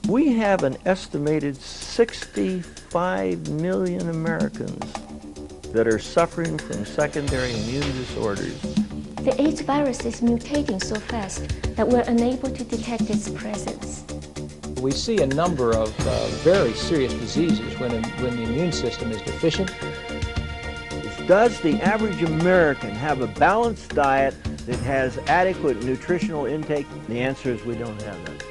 We have an estimated 65 million Americans that are suffering from secondary immune disorders. The AIDS virus is mutating so fast that we're unable to detect its presence. We see a number of very serious diseases when the immune system is deficient. Does the average American have a balanced diet that has adequate nutritional intake? The answer is we don't have that.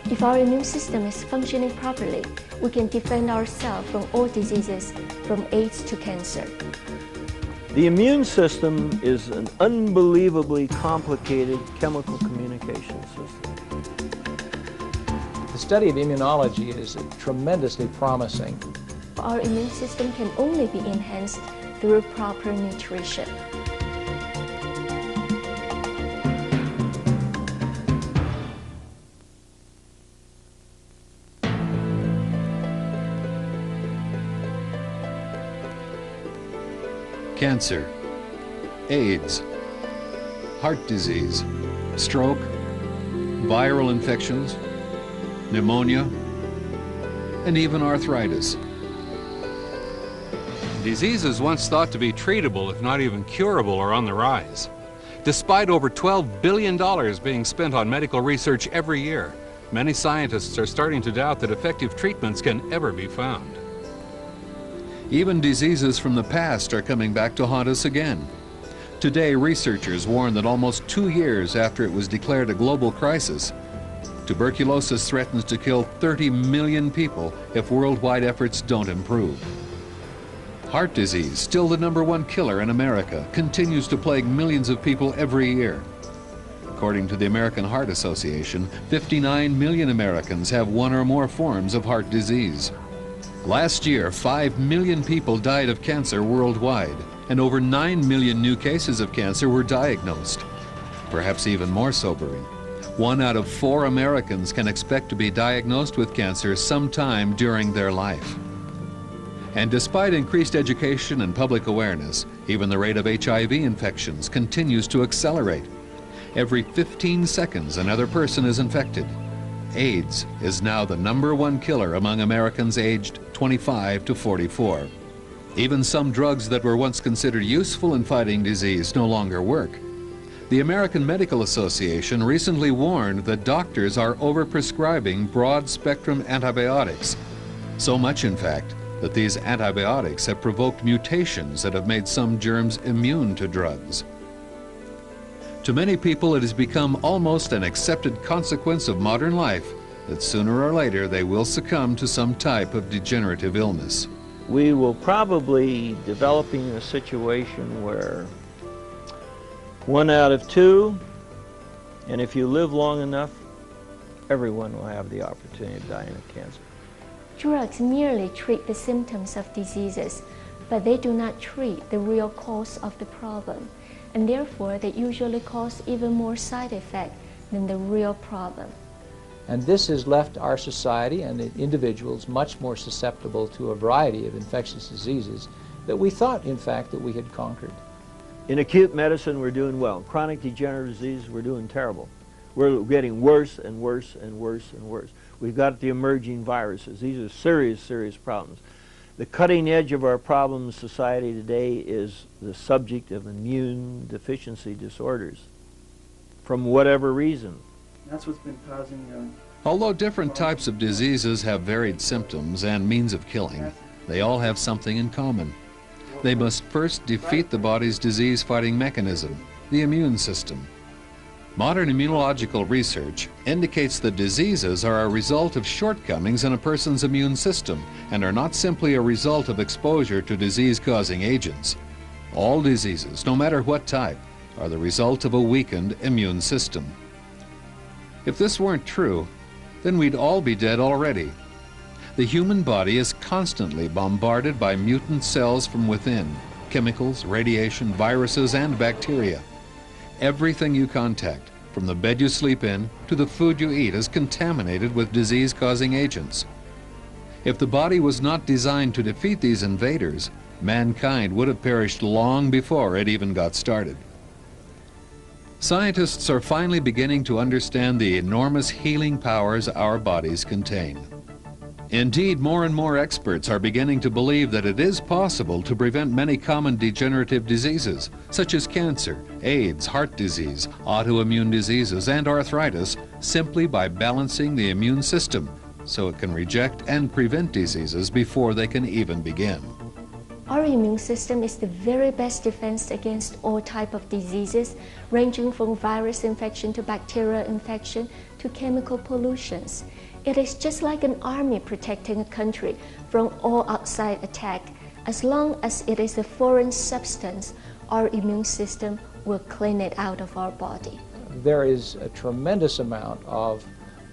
If our immune system is functioning properly, we can defend ourselves from all diseases, from AIDS to cancer. The immune system is an unbelievably complicated chemical communication system. The study of immunology is tremendously promising. Our immune system can only be enhanced through proper nutrition. Cancer, AIDS, heart disease, stroke, viral infections, pneumonia, and even arthritis. Diseases once thought to be treatable, if not even curable, are on the rise. Despite over $12 billion being spent on medical research every year, many scientists are starting to doubt that effective treatments can ever be found. Even diseases from the past are coming back to haunt us again. Today, researchers warn that almost 2 years after it was declared a global crisis, tuberculosis threatens to kill 30 million people if worldwide efforts don't improve. Heart disease, still the #1 killer in America, continues to plague millions of people every year. According to the American Heart Association, 59 million Americans have one or more forms of heart disease. Last year, 5 million people died of cancer worldwide, and over 9 million new cases of cancer were diagnosed. Perhaps even more sobering, 1 out of 4 Americans can expect to be diagnosed with cancer sometime during their life. And despite increased education and public awareness, even the rate of HIV infections continues to accelerate. Every 15 seconds, another person is infected. AIDS is now the #1 killer among Americans aged 25 to 44. Even some drugs that were once considered useful in fighting disease no longer work. The American Medical Association recently warned that doctors are overprescribing broad-spectrum antibiotics. So much, in fact, that these antibiotics have provoked mutations that have made some germs immune to drugs. To many people, it has become almost an accepted consequence of modern life that sooner or later they will succumb to some type of degenerative illness. We will probably developing a situation where 1 out of 2, and if you live long enough, everyone will have the opportunity of dying of cancer. Drugs merely treat the symptoms of diseases, but they do not treat the real cause of the problem, and therefore they usually cause even more side effects than the real problem. And this has left our society and the individuals much more susceptible to a variety of infectious diseases that we thought, in fact, that we had conquered. In acute medicine, we're doing well. Chronic degenerative disease, we're doing terrible. We're getting worse and worse and worse and worse. We've got the emerging viruses. These are serious, serious problems. The cutting edge of our problem in society today is the subject of immune deficiency disorders, from whatever reason. That's what's been causing... Although different types of diseases have varied symptoms and means of killing, they all have something in common. They must first defeat the body's disease-fighting mechanism, the immune system. Modern immunological research indicates that diseases are a result of shortcomings in a person's immune system and are not simply a result of exposure to disease-causing agents. All diseases, no matter what type, are the result of a weakened immune system. If this weren't true, then we'd all be dead already. The human body is constantly bombarded by mutant cells from within, chemicals, radiation, viruses, and bacteria. Everything you contact, from the bed you sleep in to the food you eat, is contaminated with disease-causing agents. If the body was not designed to defeat these invaders, mankind would have perished long before it even got started. Scientists are finally beginning to understand the enormous healing powers our bodies contain. Indeed, more and more experts are beginning to believe that it is possible to prevent many common degenerative diseases, such as cancer, AIDS, heart disease, autoimmune diseases, and arthritis, simply by balancing the immune system so it can reject and prevent diseases before they can even begin. Our immune system is the very best defense against all types of diseases, ranging from virus infection to bacterial infection to chemical pollutions. It is just like an army protecting a country from all outside attack. As long as it is a foreign substance, our immune system will clean it out of our body. There is a tremendous amount of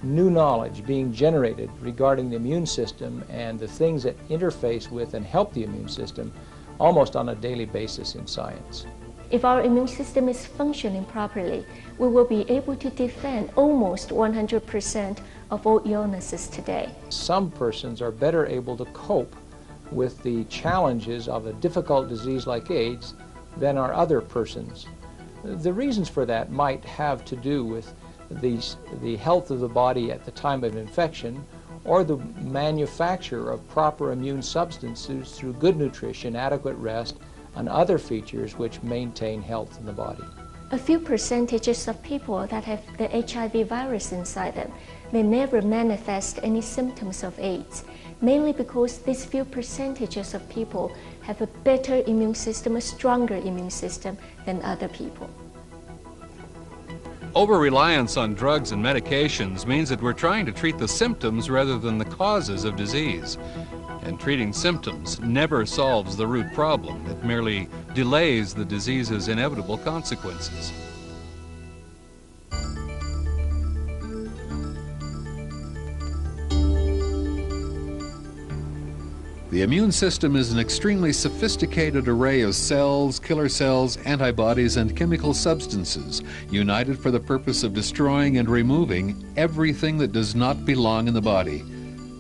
new knowledge being generated regarding the immune system and the things that interface with and help the immune system almost on a daily basis in science. If our immune system is functioning properly, we will be able to defend almost 100% of all illnesses today. Some persons are better able to cope with the challenges of a difficult disease like AIDS than are other persons. The reasons for that might have to do with the health of the body at the time of infection, or the manufacture of proper immune substances through good nutrition, adequate rest, and other features which maintain health in the body. A few percentages of people that have the HIV virus inside them may never manifest any symptoms of AIDS, mainly because these few percentages of people have a better immune system, a stronger immune system than other people. Over-reliance on drugs and medications means that we're trying to treat the symptoms rather than the causes of disease. And treating symptoms never solves the root problem. It merely delays the disease's inevitable consequences. The immune system is an extremely sophisticated array of cells, killer cells, antibodies, and chemical substances united for the purpose of destroying and removing everything that does not belong in the body.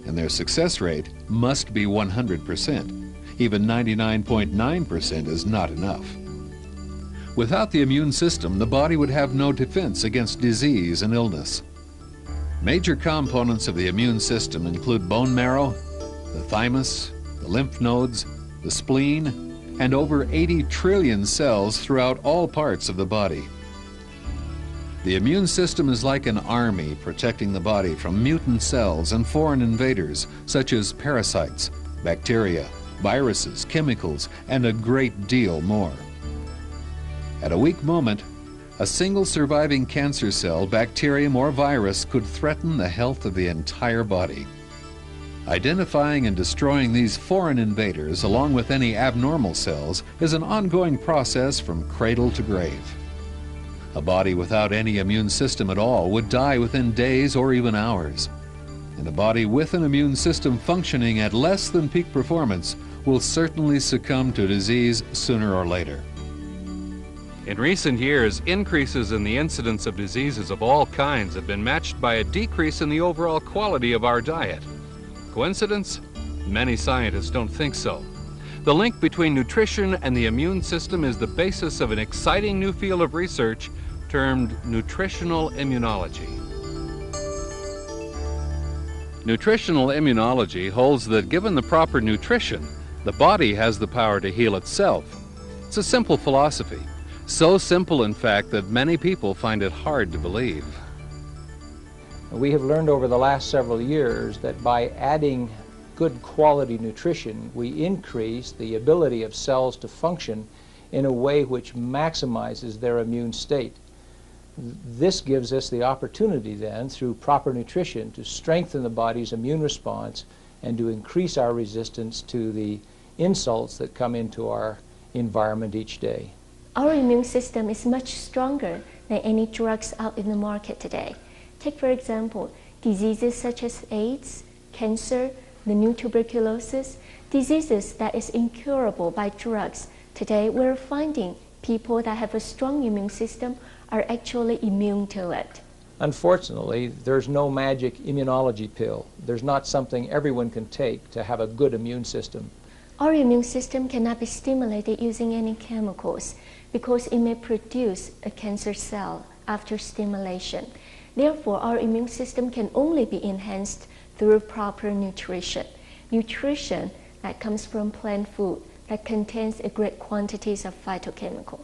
And their success rate must be 100%. Even 99.9% is not enough. Without the immune system, the body would have no defense against disease and illness. Major components of the immune system include bone marrow, the thymus, the lymph nodes, the spleen, and over 80 trillion cells throughout all parts of the body. The immune system is like an army protecting the body from mutant cells and foreign invaders such as parasites, bacteria, viruses, chemicals, and a great deal more. At a weak moment, a single surviving cancer cell, bacterium, or virus could threaten the health of the entire body. Identifying and destroying these foreign invaders, along with any abnormal cells, is an ongoing process from cradle to grave. A body without any immune system at all would die within days or even hours. And a body with an immune system functioning at less than peak performance will certainly succumb to disease sooner or later. In recent years, increases in the incidence of diseases of all kinds have been matched by a decrease in the overall quality of our diet. Coincidence? Many scientists don't think so. The link between nutrition and the immune system is the basis of an exciting new field of research termed nutritional immunology. Nutritional immunology holds that given the proper nutrition, the body has the power to heal itself. It's a simple philosophy. So simple, in fact, that many people find it hard to believe. We have learned over the last several years that by adding good quality nutrition, we increase the ability of cells to function in a way which maximizes their immune state. This gives us the opportunity then, through proper nutrition, to strengthen the body's immune response and to increase our resistance to the insults that come into our environment each day. Our immune system is much stronger than any drugs out in the market today. Take, for example, diseases such as AIDS, cancer, the new tuberculosis, diseases that is incurable by drugs. Today, we're finding people that have a strong immune system are actually immune to it. Unfortunately, there's no magic immunology pill. There's not something everyone can take to have a good immune system. Our immune system cannot be stimulated using any chemicals because it may produce a cancer cell after stimulation. Therefore, our immune system can only be enhanced through proper nutrition. Nutrition that comes from plant food that contains a great quantities of phytochemical.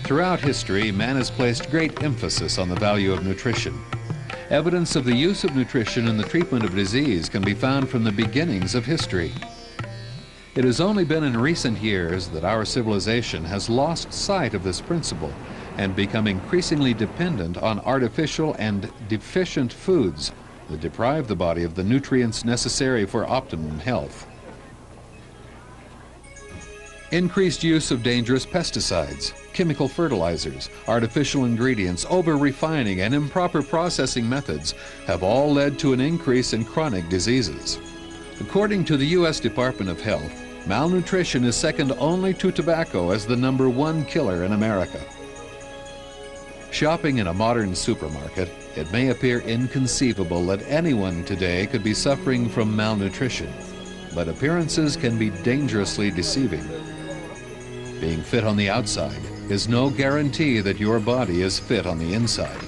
Throughout history, man has placed great emphasis on the value of nutrition. Evidence of the use of nutrition in the treatment of disease can be found from the beginnings of history. It has only been in recent years that our civilization has lost sight of this principle and become increasingly dependent on artificial and deficient foods that deprive the body of the nutrients necessary for optimum health. Increased use of dangerous pesticides, chemical fertilizers, artificial ingredients, over-refining, and improper processing methods have all led to an increase in chronic diseases. According to the U.S. Department of Health, malnutrition is second only to tobacco as the #1 killer in America. Shopping in a modern supermarket, it may appear inconceivable that anyone today could be suffering from malnutrition, but appearances can be dangerously deceiving. Being fit on the outside is no guarantee that your body is fit on the inside.